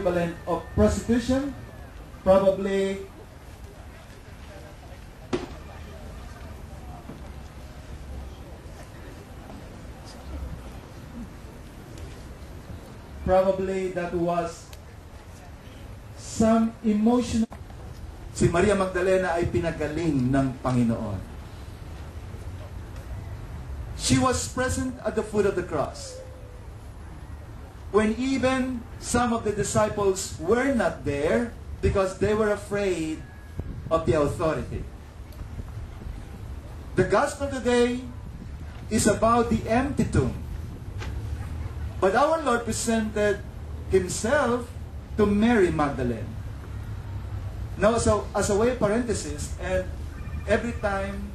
equivalent of prostitution, probably that was some emotional. Si Maria Magdalena ay pinagaling ng Panginoon. She was present at the foot of the cross. When even some of the disciples were not there because they were afraid of the authority. The gospel today is about the empty tomb. But our Lord presented Himself to Mary Magdalene. Now, so as a way of parenthesis, and every time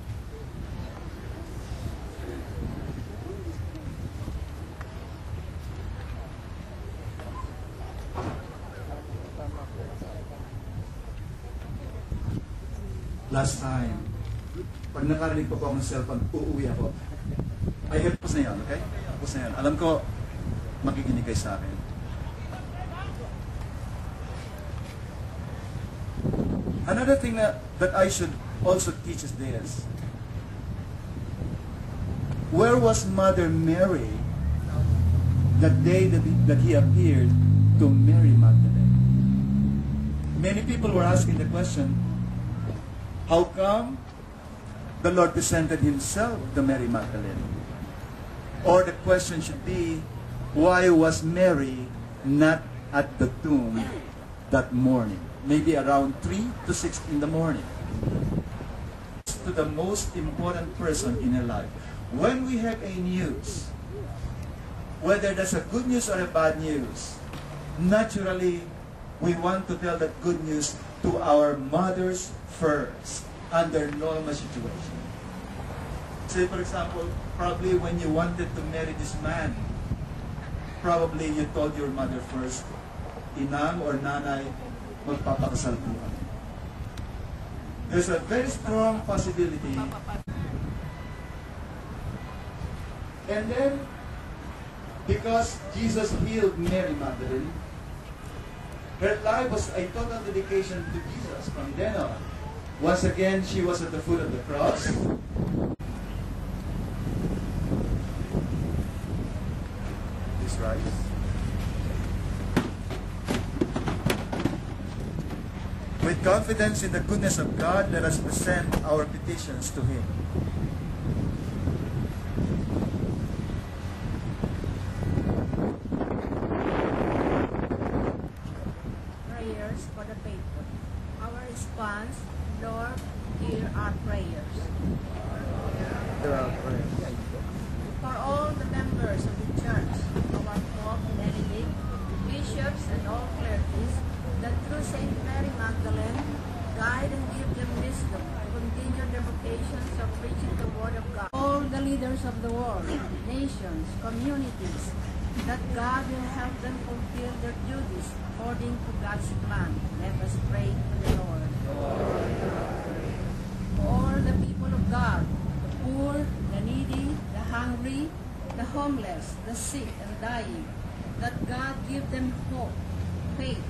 last time, pag nakarinig po ako ng cellphone, uuwi ako. I have pause na yan, okay? Pause na yan. Alam ko, makikinig kayo sa akin. Another thing that I should also teach is this. Where was Mother Mary that day that He appeared to Mary Magdalene? Many people were asking the question, how come the Lord presented Himself to Mary Magdalene? Or the question should be, why was Mary not at the tomb that morning? Maybe around 3 to 6 in the morning. To the most important person in her life. When we have a news, whether that's a good news or a bad news, naturally, we want to tell that good news to our mothers first, under normal situation. Say, for example, probably when you wanted to marry this man, probably you told your mother first, Inang or Nanay, magpapakasal po kami. There's a very strong possibility. And then, because Jesus healed Mary Magdalene, her life was a total dedication to Jesus from then on. Once again, she was at the foot of the cross. This rise. With confidence in the goodness of God, let us present our petitions to Him. Prayers for the faithful. Our response, Lord, hear our prayers. For all the members of the Church, our Pope Benedict, bishops, and all clergies, that through Saint Mary Magdalene, guide and give them wisdom to continue their vocations of preaching the Word of God. All the leaders of the world, nations, communities, that God will help them fulfill their duties according to God's plan. Let us pray to the Lord. For all the people of God, the poor, the needy, the hungry, the homeless, the sick and dying, that God give them hope, faith,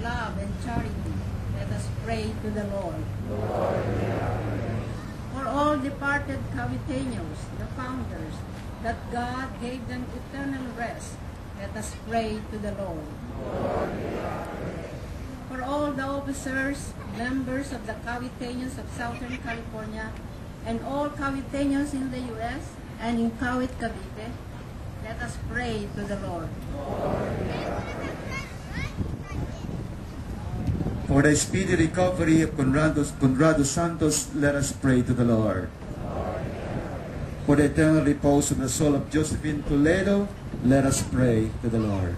love, and charity. Let us pray to the Lord. For all departed Caviteños, the founders, that God gave them eternal rest. Let us pray to the Lord. For all the officers, members of the Caviteños of Southern California, and all Caviteños in the U.S. and in Cavite, Cavite, let us pray to the Lord. For the speedy recovery of Conrado Santos, let us pray to the Lord. For the eternal repose of the soul of Josephine Toledo, let us pray to the Lord.